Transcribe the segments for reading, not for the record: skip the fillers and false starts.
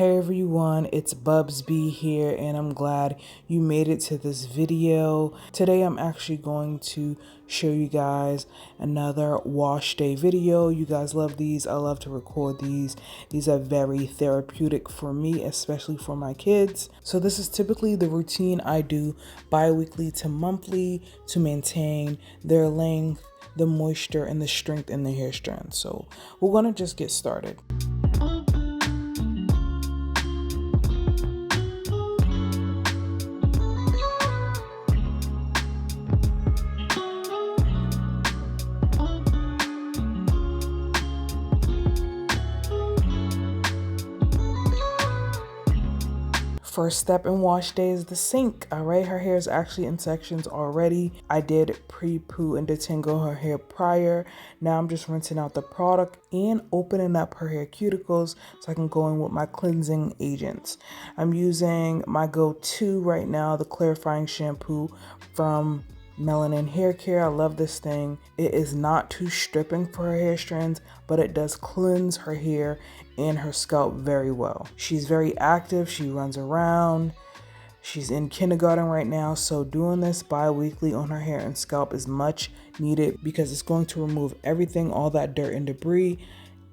Hey everyone, it's Bubsbee here and I'm glad you made it to this video. Today I'm actually going to show you guys another wash day video. You guys love these. I love to record these. These are very therapeutic for me, especially for my kids. So this is typically the routine I do bi-weekly to monthly to maintain their length, the moisture, and the strength in the hair strands. So we're gonna just get started. First step in wash day is the sink. All right, her hair is actually in sections already. I did pre-poo and detangle her hair prior. Now I'm just rinsing out the product and opening up her hair cuticles so I can go in with my cleansing agents. I'm using my go-to right now, the clarifying shampoo from Melanin Hair Care. I love this thing. It is not too stripping for her hair strands, but it does cleanse her hair and her scalp very well. She's very active. She runs around. She's in kindergarten right now, so doing this bi-weekly on her hair and scalp is much needed because it's going to remove everything, all that dirt and debris,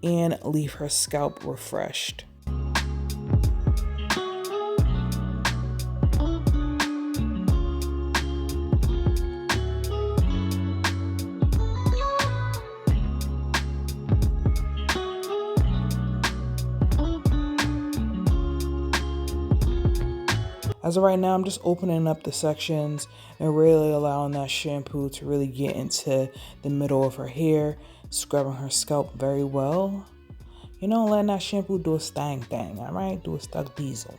and leave her scalp refreshed. As of right now, I'm just opening up the sections and really allowing that shampoo to really get into the middle of her hair, scrubbing her scalp very well. You know, letting that shampoo do its thing, all right? Do its thug diesel.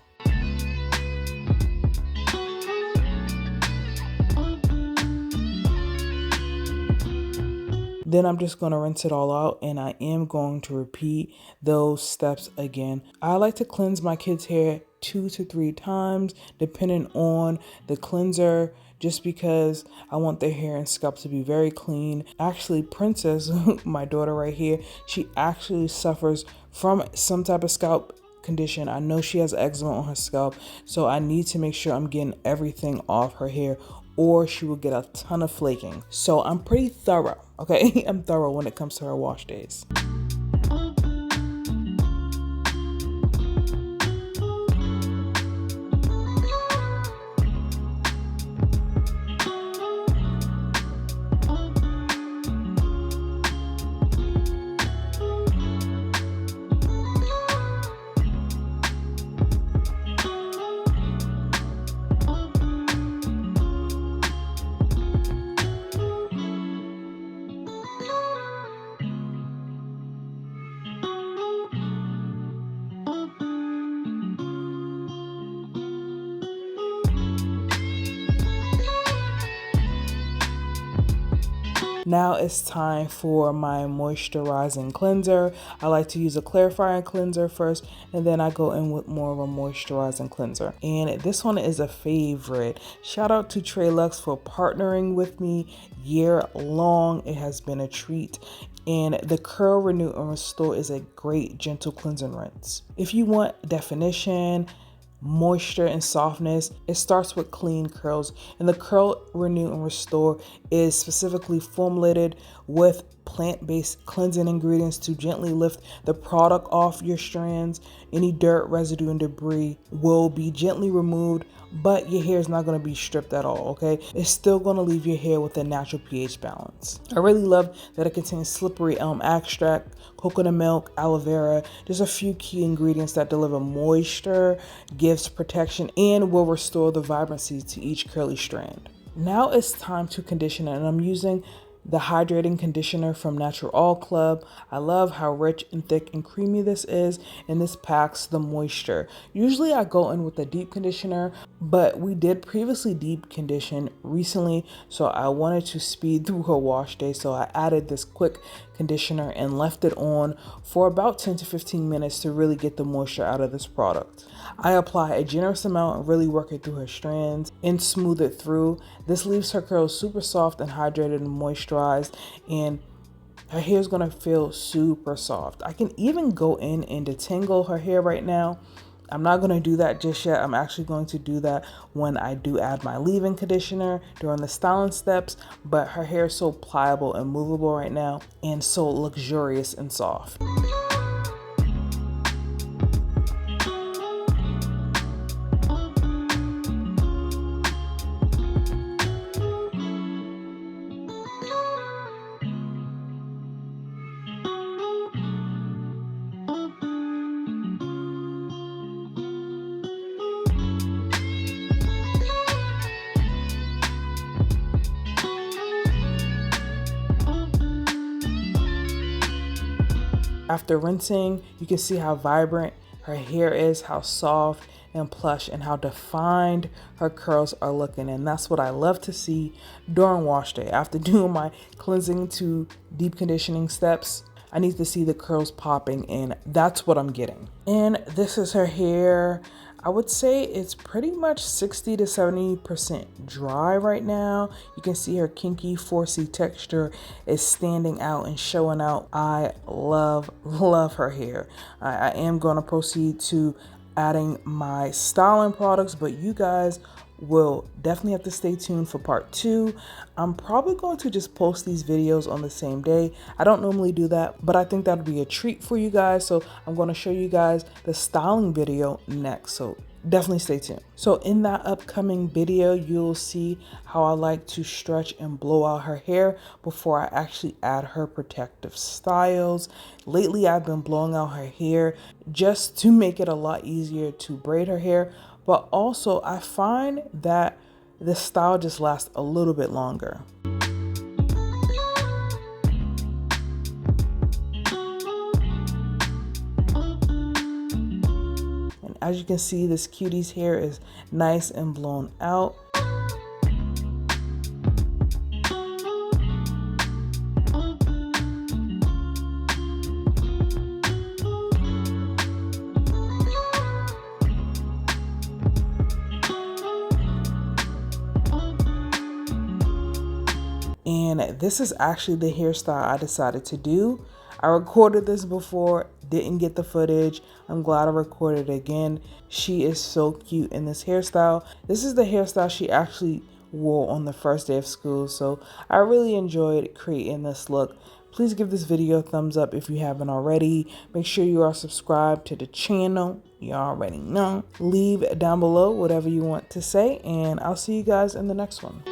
Then I'm just going to rinse it all out, and I am going to repeat those steps again. I like to cleanse my kids' hair 2 to 3 times depending on the cleanser, just because I want their hair and scalp to be very clean. Actually, Princess, my daughter right here, she actually suffers from some type of scalp condition. I know she has eczema on her scalp, so I need to make sure I'm getting everything off her hair or she will get a ton of flaking. So I'm pretty thorough, okay? I'm thorough when it comes to her wash days. Now it's time for my moisturizing cleanser. I like to use a clarifying cleanser first, and then I go in with more of a moisturizing cleanser. And this one is a favorite. Shout out to Trey Lux for partnering with me year long. It has been a treat. And the Curl, Renew, and Restore is a great gentle cleansing rinse. If you want definition, moisture, and softness, it starts with clean curls, and the Curl, Renew, and Restore is specifically formulated with plant-based cleansing ingredients to gently lift the product off your strands. Any dirt, residue, and debris will be gently removed, but your hair is not going to be stripped at all, okay? It's still going to leave your hair with a natural pH balance. I really love that it contains slippery elm extract, coconut milk, aloe vera. There's a few key ingredients that deliver moisture, gives protection, and will restore the vibrancy to each curly strand. Now it's time to condition it, and I'm using the hydrating conditioner from Natural All Club. I love how rich and thick and creamy this is, and this packs the moisture. Usually I go in with a deep conditioner, but we did previously deep condition recently, so I wanted to speed through her wash day, so I added this quick conditioner and left it on for about 10 to 15 minutes to really get the moisture out of this product. I apply a generous amount and really work it through her strands and smooth it through. This leaves her curls super soft and hydrated and moisturized, and her hair is gonna feel super soft. I can even go in and detangle her hair right now I'm not going to do that just yet. I'm actually going to do that when I do add my leave-in conditioner during the styling steps, but her hair is so pliable and movable right now and so luxurious and soft. After rinsing, you can see how vibrant her hair is, how soft and plush, and how defined her curls are looking. And that's what I love to see during wash day. After doing my cleansing to deep conditioning steps, I need to see the curls popping, and that's what I'm getting. And this is her hair. I would say it's pretty much 60 to 70% dry right now. You can see her kinky 4C texture is standing out and showing out. I love her hair. I am going to proceed to adding my styling products, but you guys will definitely have to stay tuned for part 2. I'm probably going to just post these videos on the same day. I don't normally do that, but I think that'd be a treat for you guys. So I'm going to show you guys the styling video next. So definitely stay tuned. So in that upcoming video, you'll see how I like to stretch and blow out her hair before I actually add her protective styles. Lately, I've been blowing out her hair just to make it a lot easier to braid her hair. But also, I find that the style just lasts a little bit longer. And as you can see, this cutie's hair is nice and blown out. And this is actually the hairstyle I decided to do. I recorded this before, didn't get the footage. I'm glad I recorded it again. She is so cute in this hairstyle. This is the hairstyle she actually wore on the first day of school. So I really enjoyed creating this look. Please give this video a thumbs up if you haven't already. Make sure you are subscribed to the channel. You already know. Leave down below whatever you want to say, and I'll see you guys in the next one.